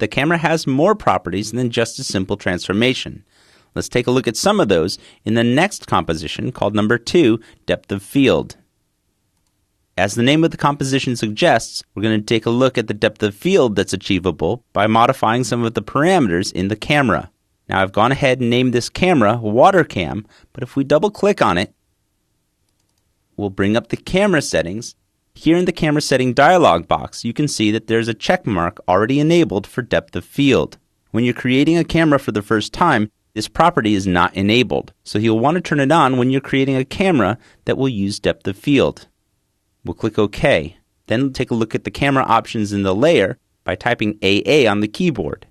the camera has more properties than just a simple transformation. Let's take a look at some of those in the next composition called number 2, depth of field. As the name of the composition suggests, we're going to take a look at the depth of field that's achievable by modifying some of the parameters in the camera. Now I've gone ahead and named this camera Water Cam, but if we double click on it, we'll bring up the camera settings. Here in the camera setting dialog box, you can see that there's a check mark already enabled for depth of field. When you're creating a camera for the first time, this property is not enabled, so you'll want to turn it on when you're creating a camera that will use depth of field. We'll click OK. Then take a look at the camera options in the layer by typing AA on the keyboard.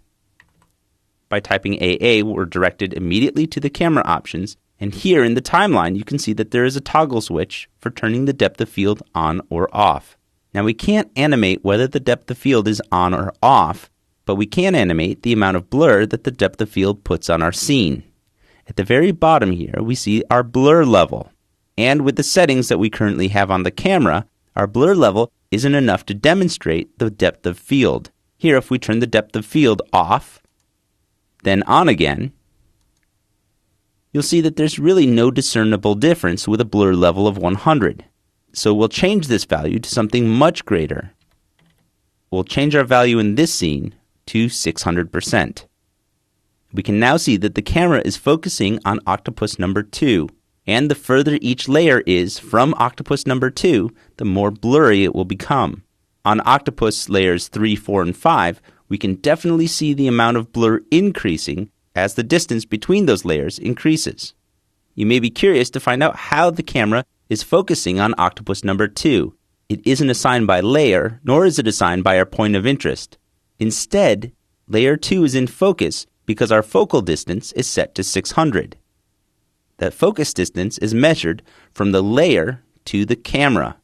By typing AA, we're directed immediately to the camera options, and here in the timeline you can see that there is a toggle switch for turning the depth of field on or off. Now we can't animate whether the depth of field is on or off, but we can animate the amount of blur that the depth of field puts on our scene. At the very bottom here, we see our blur level. And with the settings that we currently have on the camera, our blur level isn't enough to demonstrate the depth of field. Here, if we turn the depth of field off, then on again, you'll see that there's really no discernible difference with a blur level of 100. So we'll change this value to something much greater. We'll change our value in this scene to 600%. We can now see that the camera is focusing on octopus number 2, and the further each layer is from octopus number 2, the more blurry it will become. On octopus layers 3, 4, and 5, we can definitely see the amount of blur increasing as the distance between those layers increases. You may be curious to find out how the camera is focusing on octopus number 2. It isn't assigned by layer, nor is it assigned by our point of interest. Instead, layer 2 is in focus because our focal distance is set to 600. That focus distance is measured from the layer to the camera.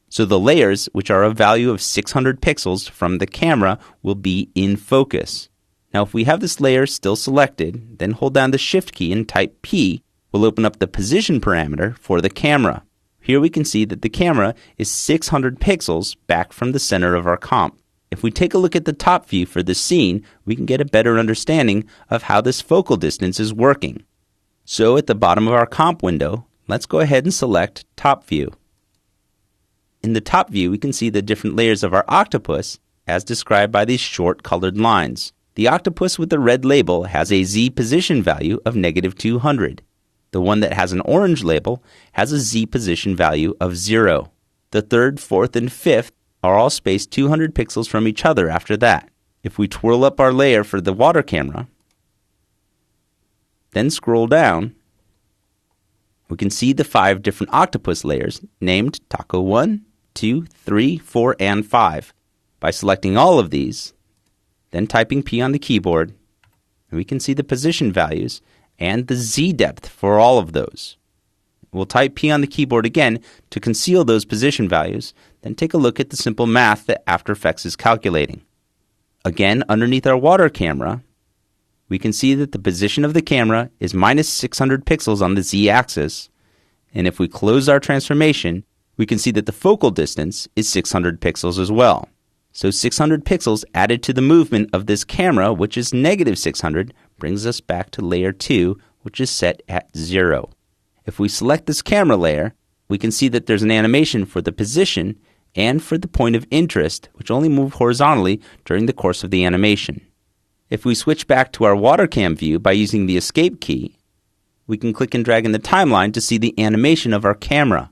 So the layers, which are a value of 600 pixels from the camera, will be in focus. Now if we have this layer still selected, then hold down the Shift key and type P, we'll open up the position parameter for the camera. Here we can see that the camera is 600 pixels back from the center of our comp. If we take a look at the top view for this scene, we can get a better understanding of how this focal distance is working. So at the bottom of our comp window, let's go ahead and select Top View. In the top view, we can see the different layers of our octopus as described by these short colored lines. The octopus with the red label has a Z position value of -200. The one that has an orange label has a Z position value of 0. The third, fourth, and fifth are all spaced 200 pixels from each other after that. If we twirl up our layer for the water camera, then scroll down, we can see the 5 different octopus layers named Taco 1, 2, 3, 4, and 5. By selecting all of these, then typing P on the keyboard, we can see the position values and the Z depth for all of those. We'll type P on the keyboard again to conceal those position values, then take a look at the simple math that After Effects is calculating. Again, underneath our water camera, we can see that the position of the camera is -600 pixels on the Z-axis, and if we close our transformation, we can see that the focal distance is 600 pixels as well. So 600 pixels added to the movement of this camera, which is -600, brings us back to layer 2, which is set at 0. If we select this camera layer, we can see that there's an animation for the position and for the point of interest, which only move horizontally during the course of the animation. If we switch back to our water cam view by using the Escape key, we can click and drag in the timeline to see the animation of our camera.